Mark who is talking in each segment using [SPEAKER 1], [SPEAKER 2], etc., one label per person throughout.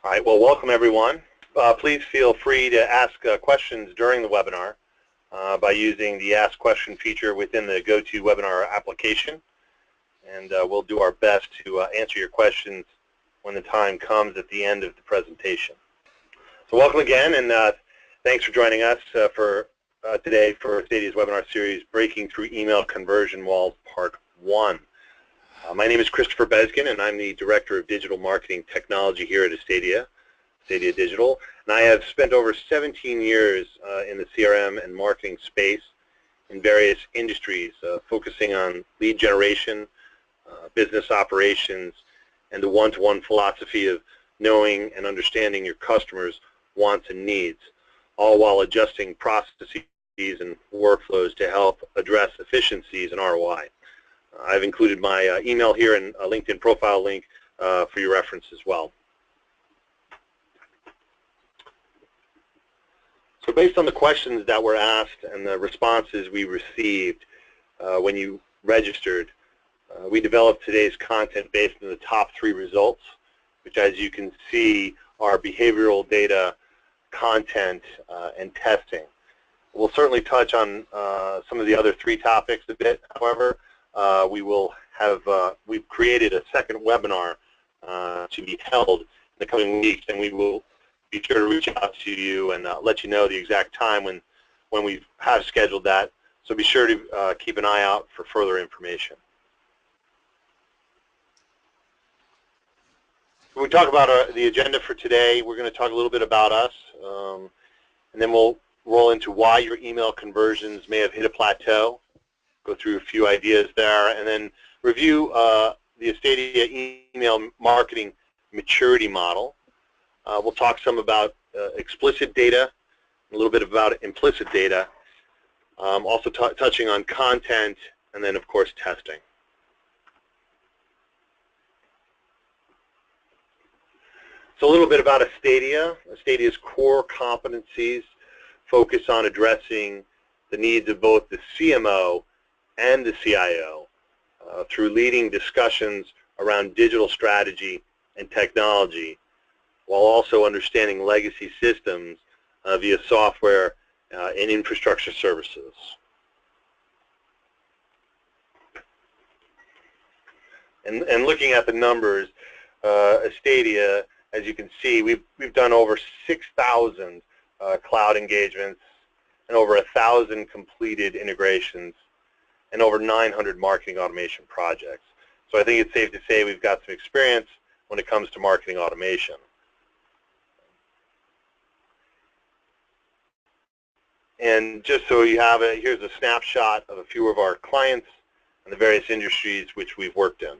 [SPEAKER 1] All right, well, welcome everyone. Please feel free to ask questions during the webinar by using the Ask Question feature within the GoToWebinar application. And we'll do our best to answer your questions when the time comes at the end of the presentation. So welcome again, and thanks for joining us for today for Astadia's webinar series, Breaking Through Email Conversion Walls, Part 1. My name is Christopher Besgen, and I'm the Director of Digital Marketing Technology here at Astadia Digital. And I have spent over 17 years in the CRM and marketing space in various industries, focusing on lead generation, business operations, and the one-to-one philosophy of knowing and understanding your customers' wants and needs, all while adjusting processes and workflows to help address efficiencies and ROI. I've included my email here and a LinkedIn profile link for your reference as well. So based on the questions that were asked and the responses we received when you registered, we developed today's content based on the top 3 results, which, as you can see, are behavioral data, content, and testing. We'll certainly touch on some of the other 3 topics a bit. However, we've created a second webinar to be held in the coming weeks, and we will be sure to reach out to you and let you know the exact time when we have scheduled that. So be sure to keep an eye out for further information. When we talk about the agenda for today, we're going to talk a little bit about us, and then we'll roll into why your email conversions may have hit a plateau, go through a few ideas there, and then review the Astadia email marketing maturity model. We'll talk some about explicit data, a little bit about implicit data, also touching on content, and then, of course, testing. So a little bit about Astadia. Astadia's core competencies focus on addressing the needs of both the CMO and the CIO through leading discussions around digital strategy and technology, while also understanding legacy systems via software and infrastructure services. And looking at the numbers, Astadia, as you can see, we've done over 6,000 cloud engagements and over 1,000 completed integrations and over 900 marketing automation projects. So I think it's safe to say we've got some experience when it comes to marketing automation. And just so you have it, here's a snapshot of a few of our clients and the various industries which we've worked in.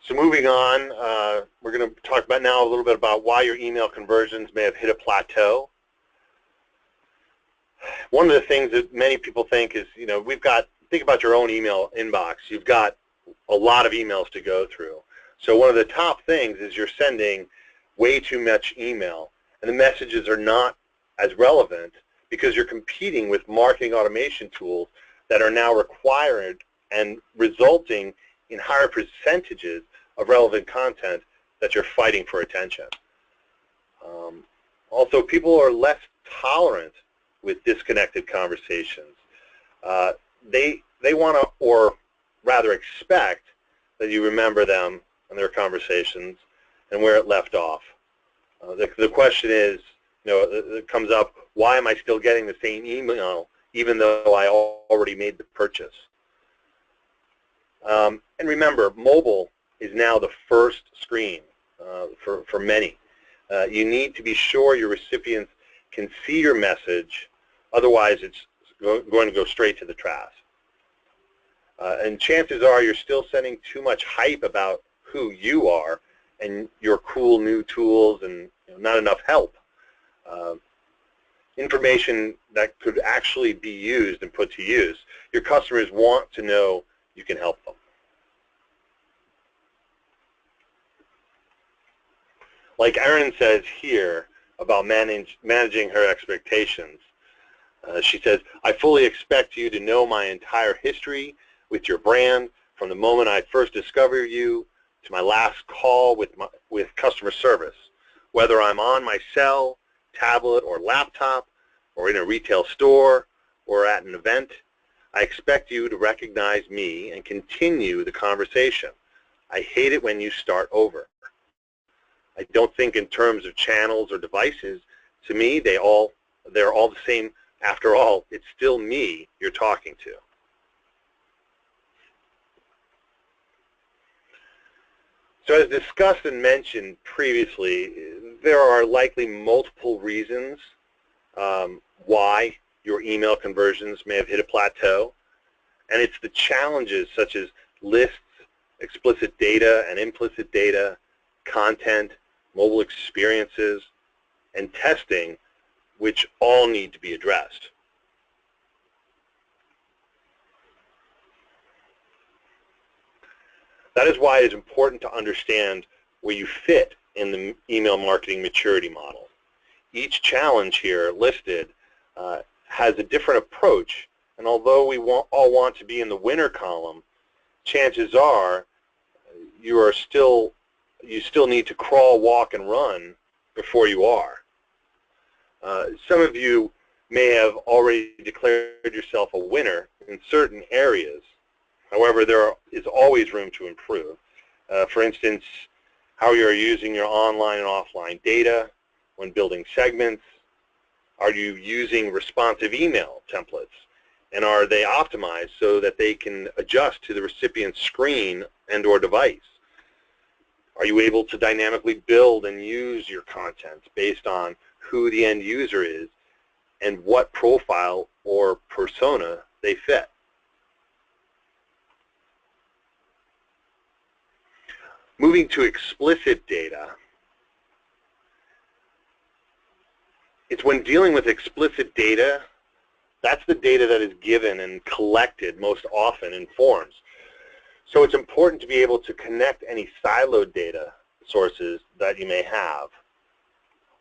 [SPEAKER 1] So moving on, we're going to talk about now a little bit about why your email conversions may have hit a plateau. One of the things that many people think is, think about your own email inbox. You've got a lot of emails to go through. So one of the top things is you're sending way too much email, and the messages are not as relevant because you're competing with marketing automation tools that are now required and resulting in higher percentages of relevant content that you're fighting for attention. Also, people are less tolerant with disconnected conversations. They want to, or rather expect, that you remember them and their conversations and where it left off. The question is, it comes up, why am I still getting the same email even though I already made the purchase? And remember, mobile is now the first screen for many. You need to be sure your recipients can see your message, otherwise it's going to go straight to the trash. And chances are you're still sending too much hype about who you are and your cool new tools and not enough help. Information that could actually be used and put to use. Your customers want to know you can help them. Like Erin says here about managing her expectations, she says, I fully expect you to know my entire history with your brand, from the moment I first discover you to my last call with customer service, whether I'm on my cell, tablet, or laptop, or in a retail store, or at an event. I expect you to recognize me and continue the conversation. I hate it when you start over. I don't think in terms of channels or devices. To me, they're all the same. After all, it's still me you're talking to. So as discussed and mentioned previously, there are likely multiple reasons why your email conversions may have hit a plateau, and it's the challenges such as lists, explicit data and implicit data, content, mobile experiences, and testing, which all need to be addressed. That is why it is important to understand where you fit in the email marketing maturity model. Each challenge here listed has a different approach, and although we all want to be in the winner column, chances are you still need to crawl, walk, and run before you are. Some of you may have already declared yourself a winner in certain areas. However, there is always room to improve. For instance, how you are using your online and offline data when building segments. Are you using responsive email templates? And are they optimized so that they can adjust to the recipient's screen and or device? Are you able to dynamically build and use your content based on who the end user is and what profile or persona they fit? Moving to explicit data, it's when dealing with explicit data, that's the data that is given and collected most often in forms. So it's important to be able to connect any siloed data sources that you may have,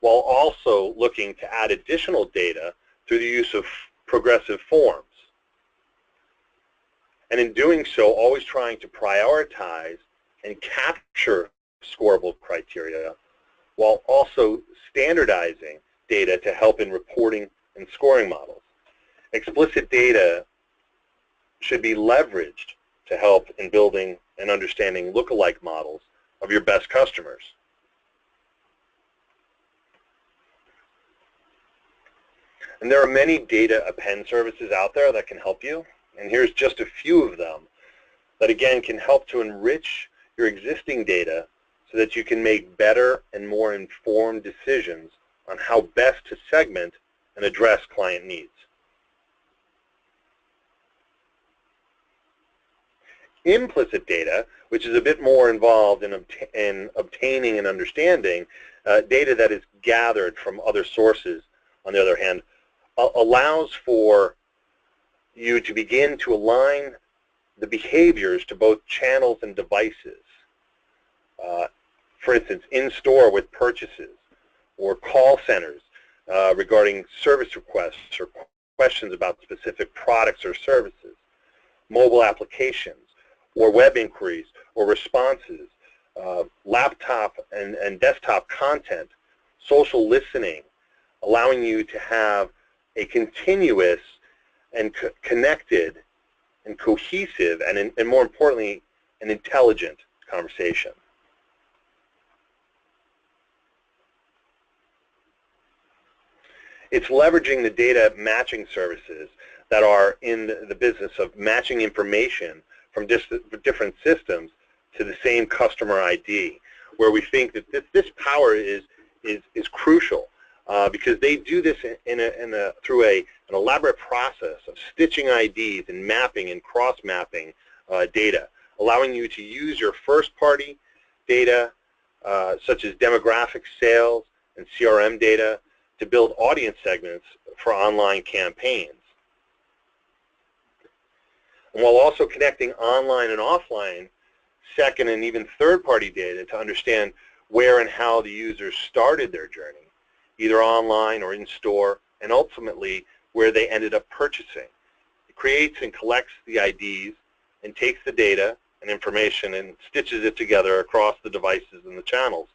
[SPEAKER 1] while also looking to add additional data through the use of progressive forms. And in doing so, always trying to prioritize and capture scoreable criteria while also standardizing data to help in reporting and scoring models. Explicit data should be leveraged to help in building and understanding lookalike models of your best customers. And there are many data append services out there that can help you, and here's just a few of them that again can help to enrich your existing data so that you can make better and more informed decisions on how best to segment and address client needs. Implicit data, which is a bit more involved in obtaining and understanding data that is gathered from other sources, on the other hand, allows for you to begin to align the behaviors to both channels and devices. For instance, in-store with purchases, or call centers regarding service requests or questions about specific products or services, mobile applications, or web inquiries or responses, laptop and desktop content, social listening, allowing you to have a continuous and connected and cohesive and more importantly, an intelligent conversation. It's leveraging the data matching services that are in the business of matching information from different systems to the same customer ID, where we think that this power is crucial because they do this through an elaborate process of stitching IDs and mapping and cross-mapping data, allowing you to use your first-party data, such as demographic, sales, and CRM data, to build audience segments for online campaigns. And while also connecting online and offline, second and even third-party data to understand where and how the users started their journey, either online or in-store, and ultimately where they ended up purchasing. It creates and collects the IDs and takes the data and information and stitches it together across the devices and the channels.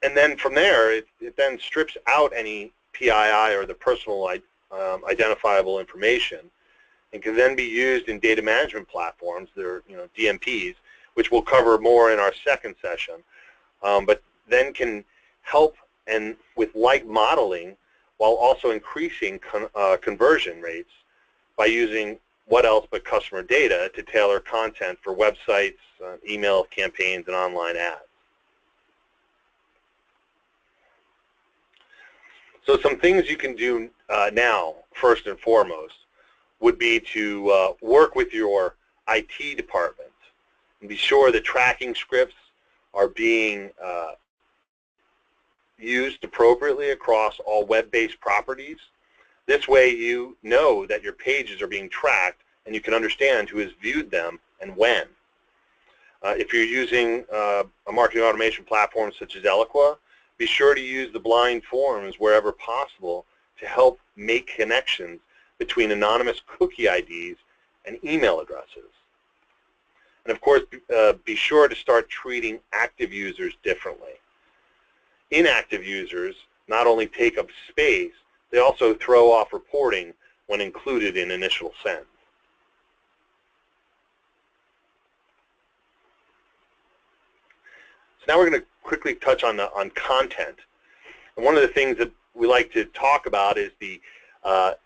[SPEAKER 1] And then from there, it then strips out any PII or the personal identifiable information, and can then be used in data management platforms, they're DMPs, which we'll cover more in our second session, but then can help and with like modeling while also increasing conversion rates by using what else but customer data to tailor content for websites, email campaigns, and online ads. So some things you can do now, first and foremost, would be to work with your IT department and be sure that tracking scripts are being used appropriately across all web-based properties. This way you know that your pages are being tracked and you can understand who has viewed them and when. If you're using a marketing automation platform such as Eloqua, be sure to use the blind forms wherever possible to help make connections between anonymous cookie IDs and email addresses. And of course, be sure to start treating active users differently. Inactive users not only take up space, they also throw off reporting when included in initial send. So now we're going to quickly touch on content. And one of the things that we like to talk about is the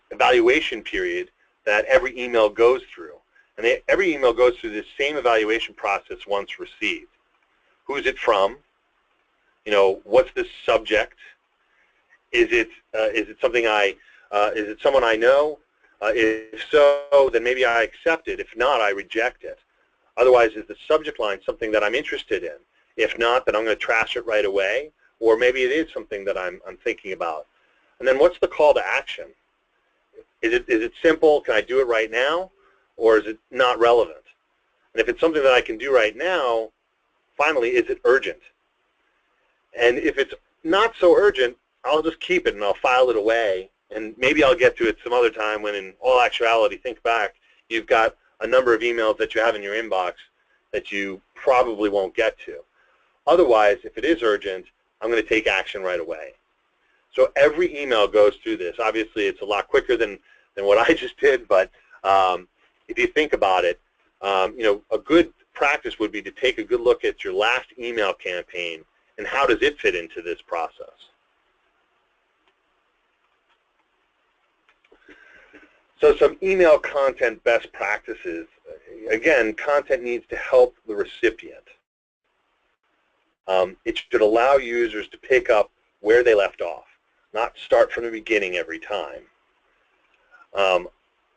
[SPEAKER 1] evaluation period that every email goes through. And every email goes through this same evaluation process once received. Who's it from? What's the subject? Is it something is it someone I know? If so, then maybe I accept it. If not, I reject it. Otherwise, is the subject line something that I'm interested in? If not, then I'm going to trash it right away. Or maybe it is something that I'm thinking about. And then what's the call to action? Is it simple? Can I do it right now? Or is it not relevant? And if it's something that I can do right now, finally, is it urgent? And if it's not so urgent, I'll just keep it and I'll file it away. And maybe I'll get to it some other time when, in all actuality, think back, you've got a number of emails that you have in your inbox that you probably won't get to. Otherwise, if it is urgent, I'm going to take action right away. So every email goes through this. Obviously, it's a lot quicker than what I just did, but if you think about it, a good practice would be to take a good look at your last email campaign and how does it fit into this process. So some email content best practices. Again, content needs to help the recipient. It should allow users to pick up where they left off, not start from the beginning every time.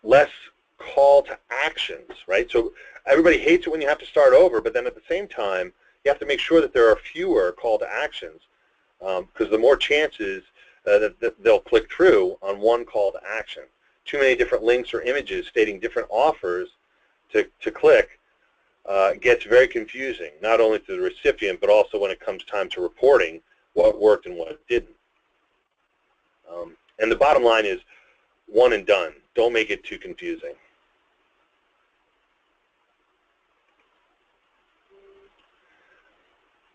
[SPEAKER 1] Less call to actions, right? So everybody hates it when you have to start over, but then at the same time, you have to make sure that there are fewer call to actions, because the more chances that they'll click through on one call to action. Too many different links or images stating different offers to click gets very confusing, not only to the recipient, but also when it comes time to reporting what worked and what didn't. And the bottom line is one and done. Don't make it too confusing.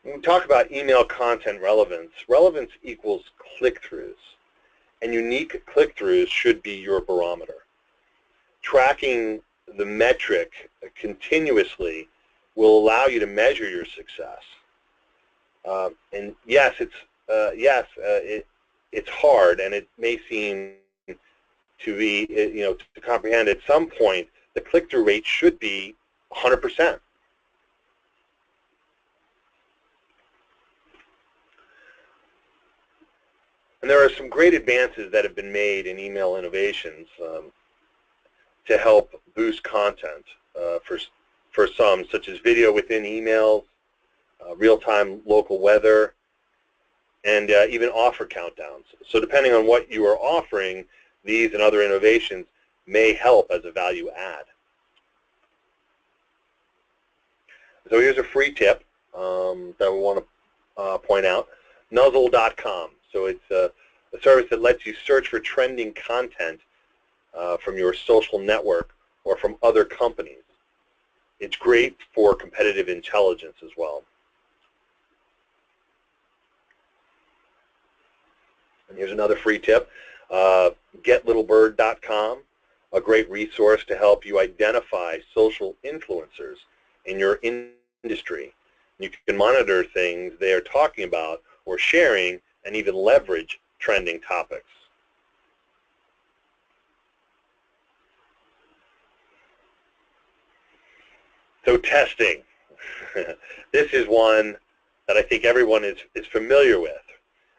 [SPEAKER 1] When we talk about email content relevance, relevance equals click-throughs. And unique click-throughs should be your barometer. Tracking the metric continuously will allow you to measure your success. And yes, it's hard, and it may seem to be, to comprehend. At some point, the click-through rate should be 100%. And there are some great advances that have been made in email innovations to help boost content for some, such as video within emails, real-time local weather, and even offer countdowns. So depending on what you are offering, these and other innovations may help as a value add. So here's a free tip that we want to point out, nuzzle.com. So it's a service that lets you search for trending content from your social network or from other companies. It's great for competitive intelligence as well. And here's another free tip, getlittlebird.com, a great resource to help you identify social influencers in your industry. You can monitor things they are talking about or sharing and even leverage trending topics. So testing. This is one that I think everyone is familiar with.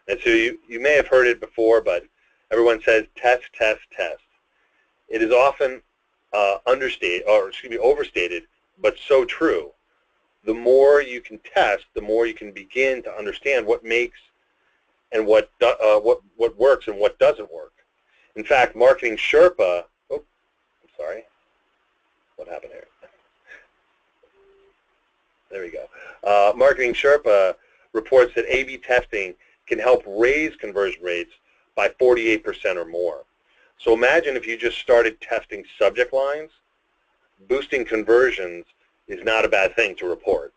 [SPEAKER 1] And so you may have heard it before, but everyone says test, test, test. It is often overstated, but so true. The more you can test, the more you can begin to understand what makes and what works and what doesn't work. In fact, Marketing Sherpa, I'm sorry, what happened here? There we go. Marketing Sherpa reports that A/B testing can help raise conversion rates by 48% or more. So imagine if you just started testing subject lines, boosting conversions is not a bad thing to report.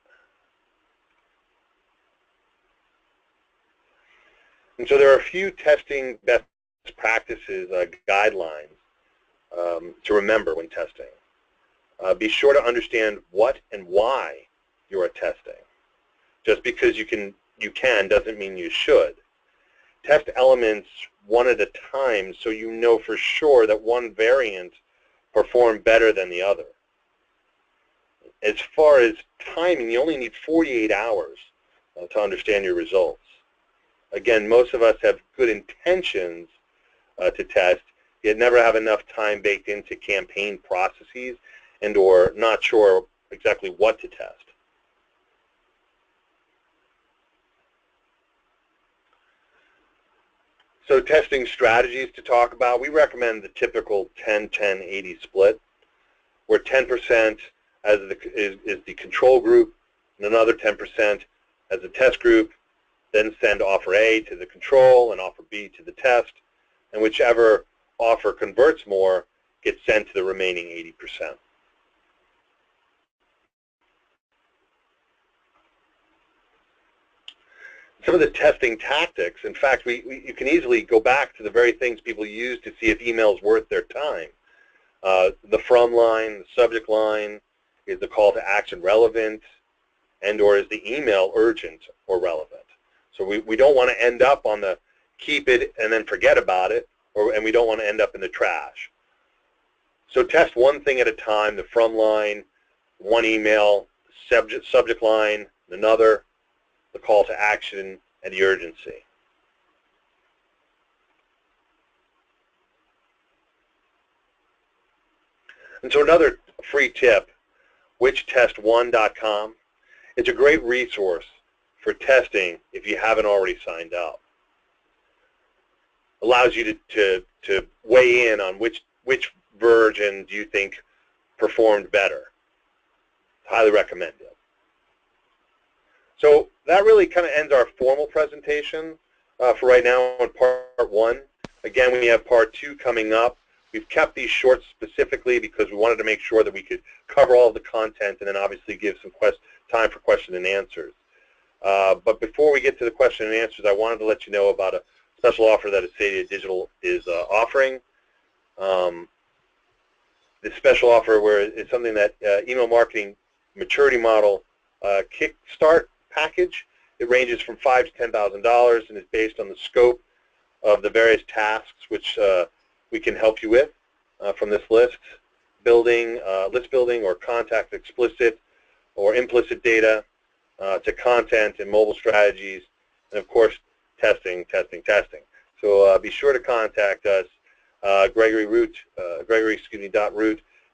[SPEAKER 1] And so there are a few testing best practices, guidelines to remember when testing. Be sure to understand what and why you are testing. Just because you can doesn't mean you should. Test elements one at a time so you know for sure that one variant performed better than the other. As far as timing, you only need 48 hours to understand your results. Again, most of us have good intentions to test, yet never have enough time baked into campaign processes and or not sure exactly what to test. So testing strategies to talk about, we recommend the typical 10-10-80 split, where 10% is the control group and another 10% as a test group, then send offer A to the control and offer B to the test, and whichever offer converts more gets sent to the remaining 80%. Some of the testing tactics, in fact, you can easily go back to the very things people use to see if email is worth their time. The from line, the subject line, is the call to action relevant, and or is the email urgent or relevant? So we don't want to end up on the keep it and then forget about it, and we don't want to end up in the trash. So test one thing at a time, the from line, one email, subject line, another, the call to action, and the urgency. And so another free tip, whichtest1.com. It's a great resource for testing if you haven't already signed up. Allows you to weigh in on which version do you think performed better. Highly recommend it. So that really kind of ends our formal presentation for right now on part one. Again, we have part two coming up. We've kept these short specifically because we wanted to make sure that we could cover all of the content and then obviously give some time for question and answers. But before we get to the question and answers, I wanted to let you know about a special offer that Astadia Digital is offering. This special offer is something that email marketing maturity model kickstart package. It ranges from $5,000 to $10,000 and is based on the scope of the various tasks which we can help you with from this list building or contact explicit or implicit data to content and mobile strategies, and of course testing. So be sure to contact us, Gregory.root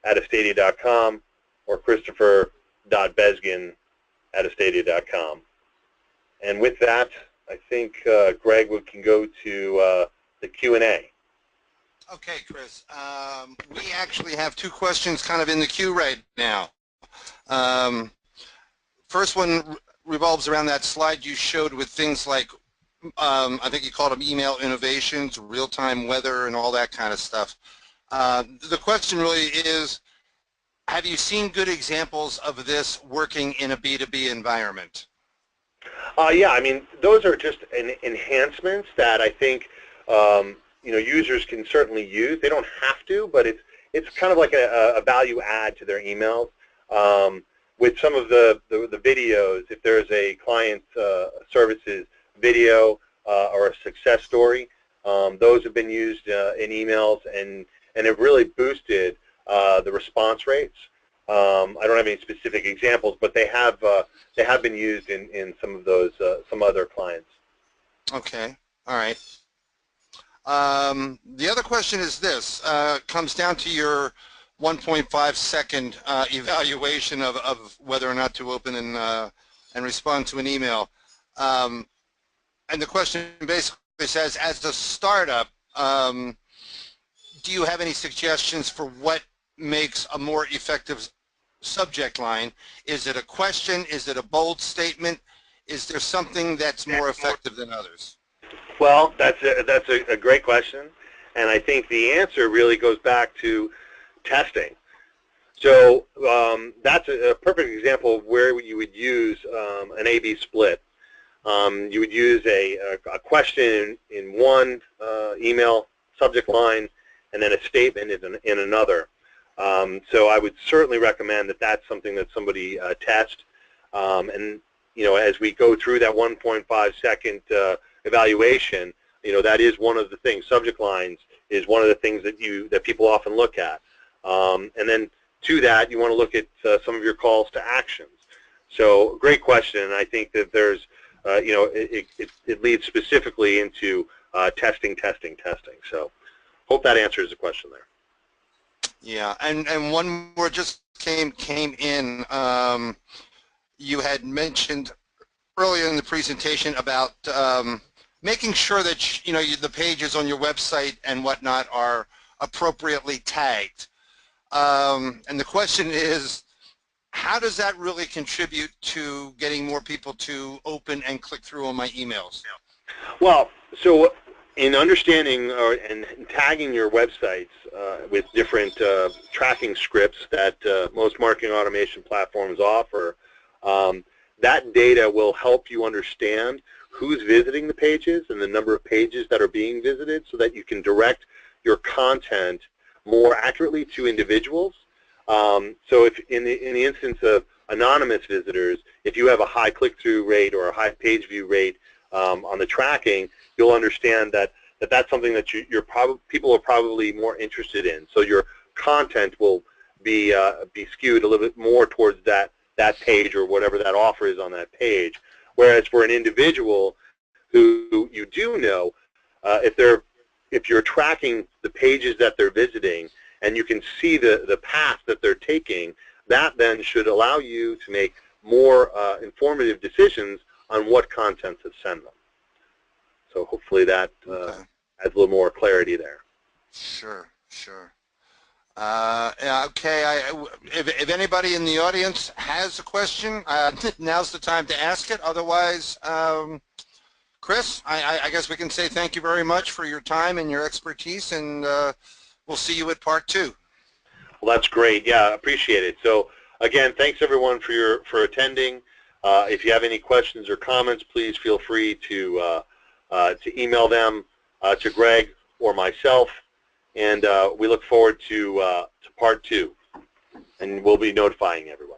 [SPEAKER 1] at Astadia.com or Christopher.Besgen@Astadia.com. And with that, I think, Greg, we can go to the Q&A.
[SPEAKER 2] Okay, Chris. We actually have two questions kind of in the queue right now. First one revolves around that slide you showed with things like, I think you called them email innovations, real-time weather, and all that kind of stuff. The question really is, have you seen good examples of this working in a B2B environment?
[SPEAKER 1] Yeah, I mean, those are just enhancements that I think users can certainly use. They don't have to, but it's kind of like a value add to their emails. With some of the videos, if there's a client services video or a success story, those have been used in emails and have really boosted the response rates. I don't have any specific examples, but they have been used in some of those some other clients.
[SPEAKER 2] Okay, all right. The other question is this, comes down to your 1.5 second evaluation of whether or not to open and respond to an email. And the question basically says, as a startup, do you have any suggestions for what makes a more effective subject line? Is it a question? Is it a bold statement? Is there something that's more effective than others?
[SPEAKER 1] Well, that's a great question, and I think the answer really goes back to testing. So that's a perfect example of where you would use an A/B split. You would use a question in one email subject line, and then a statement in another. So I would certainly recommend that that's something that somebody test. And as we go through that 1.5 second evaluation, that is one of the things. Subject lines is one of the things that people often look at. And then to that, you want to look at some of your calls to actions. So great question, and I think that there's, it leads specifically into testing. So hope that answers the question there.
[SPEAKER 2] Yeah, and one more just came in. You had mentioned earlier in the presentation about making sure that the pages on your website and whatnot are appropriately tagged. And the question is, how does that really contribute to getting more people to open and click through on my emails?
[SPEAKER 1] Well, so in understanding and tagging your websites with different tracking scripts that most marketing automation platforms offer, that data will help you understand who's visiting the pages and the number of pages that are being visited, so that you can direct your content more accurately to individuals. So if in the instance of anonymous visitors, if you have a high click-through rate or a high page view rate on the tracking, you'll understand that that's something that people are probably more interested in. So your content will be skewed a little bit more towards that page or whatever that offer is on that page. Whereas for an individual who you do know, if you're tracking the pages that they're visiting and you can see the path that they're taking, that then should allow you to make more informative decisions on what content to send them. So hopefully that adds a little more clarity there.
[SPEAKER 2] Sure. Okay, if anybody in the audience has a question, now's the time to ask it. Otherwise, Chris, I guess we can say thank you very much for your time and your expertise, and we'll see you at part 2.
[SPEAKER 1] Well, that's great. Yeah, appreciate it. So again, thanks everyone for attending. If you have any questions or comments, please feel free to email them to Greg or myself, and we look forward to part 2, and we'll be notifying everyone.